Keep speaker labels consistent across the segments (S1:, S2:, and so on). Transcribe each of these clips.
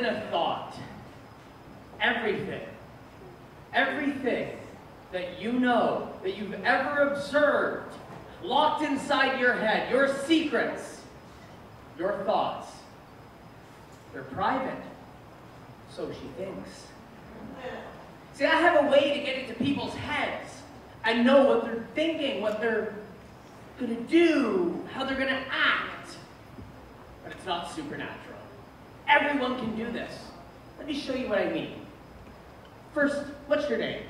S1: than a thought. Everything. Everything that you know, that you've ever observed, locked inside your head, your secrets, your thoughts, they're private. So she thinks. See, I have a way to get into people's heads and know what they're thinking, what they're going to do, how they're going to act. But it's not supernatural. Everyone can do this. Let me show you what I mean. First, what's your name?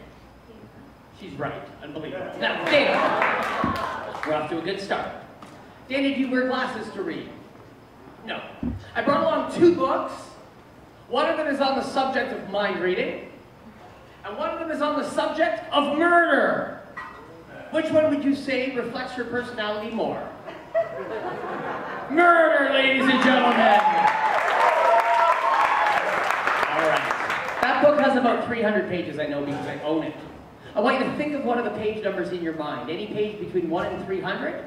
S1: She's right. Unbelievable. Now, Dana. We're off to a good start. Dana, do you wear glasses to read? No. I brought along 2 books. One of them is on the subject of mind reading, and one of them is on the subject of murder. Which one would you say reflects your personality more? Murder, ladies and gentlemen! All right. That book has about 300 pages, I know, because I own it. I want you to think of one of the page numbers in your mind. Any page between 1 and 300.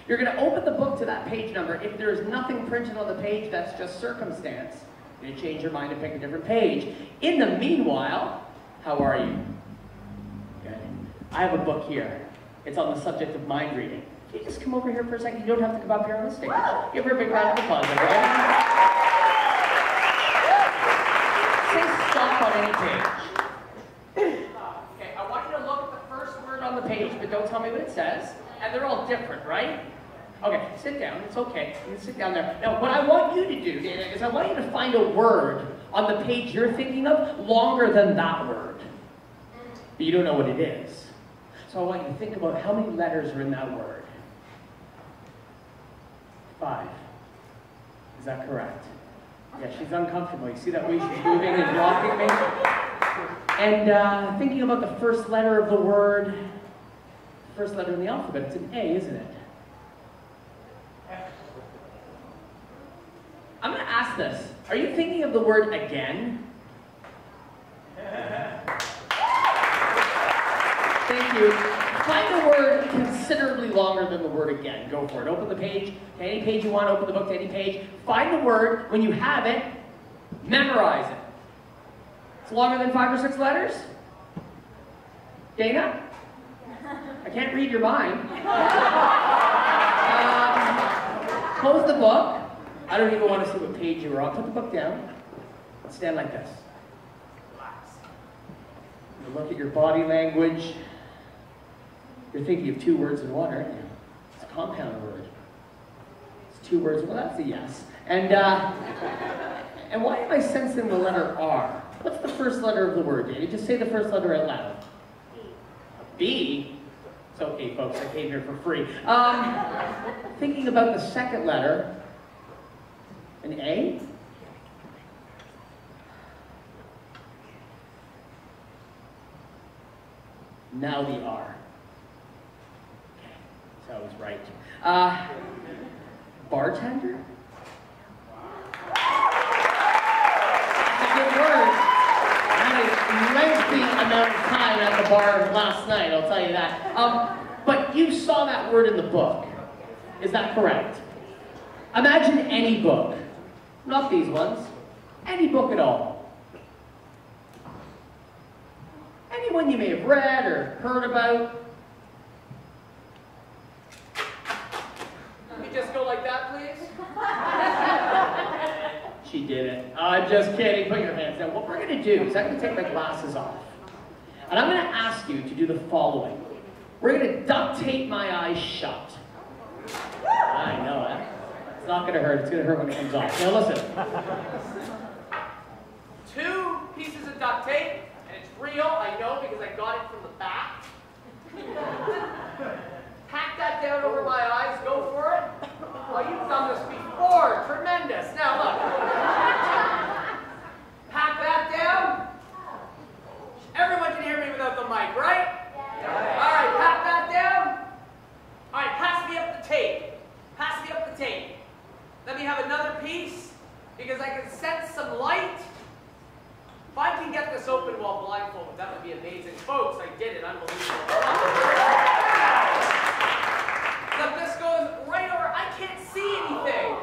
S1: You're going to open the book to that page number. If there's nothing printed on the page, that's just circumstance. You're going to change your mind and pick a different page. In the meanwhile, how are you? Good. I have a book here. It's on the subject of mind reading. Can you just come over here for a second? You don't have to come up here on the stage. Give her a big round of applause, everybody. Say stop on any page. Okay, I want you to look at the first word on the page, but don't tell me what it says. And they're all different, right? Okay, sit down. It's okay. You can sit down there. Now, what I want you to do, Dana, is I want you to find a word on the page you're thinking of longer than that word. But you don't know what it is. So I want you to think about how many letters are in that word. 5. Is that correct? Yeah, she's uncomfortable. You see that way she's moving and blocking me? And thinking about the first letter of the word, first letter in the alphabet, it's an A, isn't it? I'm going to ask this. Are you thinking of the word again? Thank you. Find a word considerably longer than the word again. Go for it. Open the page to any page you want. Open the book to any page. Find the word. When you have it, memorize it. It's longer than 5 or 6 letters? Dana? I can't read your mind. Close the book. I don't even want to see what page you were on. Put the book down. Stand like this. Relax. You look at your body language. You're thinking of 2 words in one, aren't you? It's a compound word. It's 2 words. Well, that's a yes. And why am I sensing the letter R? What's the first letter of the word, Dana? Just say the first letter out loud. B? It's okay, folks. I came here for free. Thinking about the second letter. An A? Now the R. Okay, so I was right. Bartender? That's a good word. I had a lengthy amount of time at the bar last night, I'll tell you that. But you saw that word in the book. Is that correct? Imagine any book. Not these ones. Any book at all. Anyone you may have read or heard about. Can you just go like that, please? She did it. I'm just kidding. Put your hands down. What we're going to do is I'm going to take my glasses off. And I'm going to ask you to do the following. We're going to duct tape my eyes shut. I know it. It's not going to hurt. It's going to hurt when it comes off. Now listen. 2 pieces of duct tape, and it's real, I know, because I got it from the back. Pack that down over my eyes. Go for it. Oh, you've done this before. Tremendous. Now look. Pack that down. Everyone can hear me without the mic, right? All right, pack that down. All right, pass me up the tape. Pass me up the tape. Let me have another piece, because I can sense some light. If I can get this open while blindfolded, that would be amazing. Folks, I did it. Unbelievable. Look, this goes right over. I can't see anything.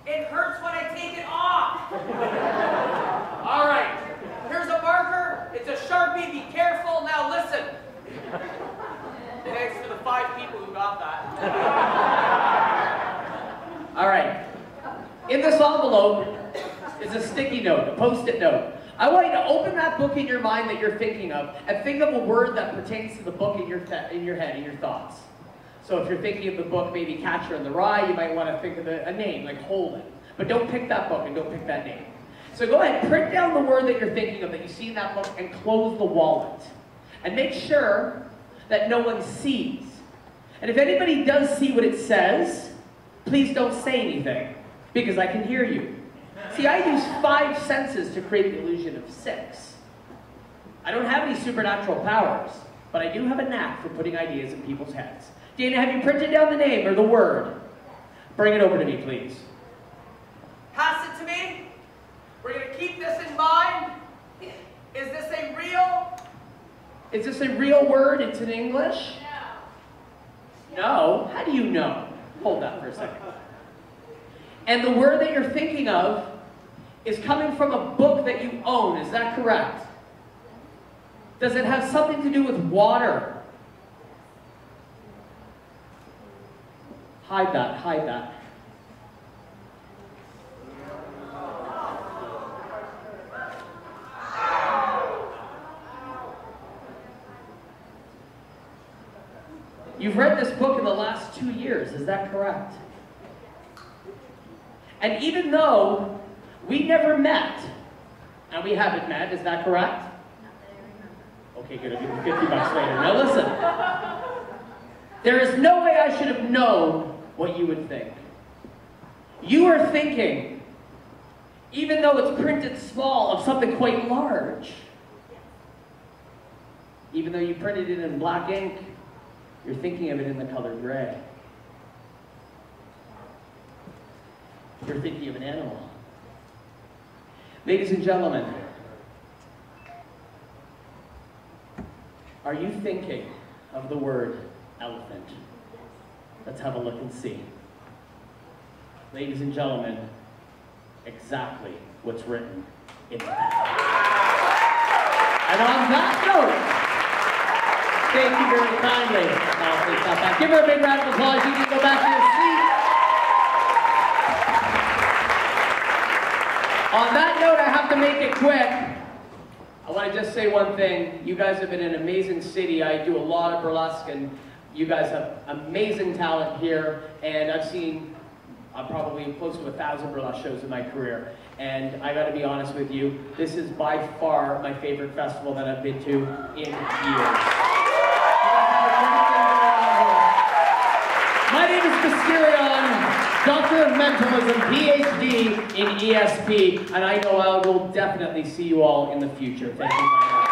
S1: It hurts when I take it off. All right. In this envelope is a sticky note, a post-it note. I want you to open that book in your mind that you're thinking of and think of a word that pertains to the book in your head, in your thoughts. So if you're thinking of the book, maybe Catcher in the Rye, you might want to think of a name, like Holden. But don't pick that book and don't pick that name. So go ahead, print down the word that you're thinking of that you see in that book and close the wallet. And make sure that no one sees. And if anybody does see what it says, please don't say anything, because I can hear you. See, I use 5 senses to create the illusion of 6. I don't have any supernatural powers, but I do have a knack for putting ideas in people's heads. Dana, have you printed down the name or the word? Bring it over to me, please.
S2: Pass it to me. We're going to keep this in mind. Is this a real?
S1: Is this a real word? It's in English? No. No? How do you know? Hold that for a second. And the word that you're thinking of is coming from a book that you own. Is that correct? Does it have something to do with water? Hide that, hide that. You've read this book in the last 2 years, is that correct? And even though we never met, and we haven't met, is that correct? Okay, good, I'll give you 50 bucks later. Now listen, there is no way I should have known what you would think. You are thinking, even though it's printed small, of something quite large. Even though you printed it in black ink, you're thinking of it in the color gray. You're thinking of an animal. Ladies and gentlemen, are you thinking of the word elephant? Let's have a look and see. Ladies and gentlemen, exactly what's written in the book. And on that note, thank you very kindly. Give her a big round of applause. You can go back to your seat. On that note, I have to make it quick. I want to just say one thing. You guys have been an amazing city. I do a lot of burlesque, and you guys have amazing talent here. And I've seen probably close to 1,000 burlesque shows in my career. And I got to be honest with you, this is by far my favorite festival that I've been to in years. My name is Mysterion, Doctor of Mentalism, PhD in ESP, and I know I will definitely see you all in the future. Thank you very much.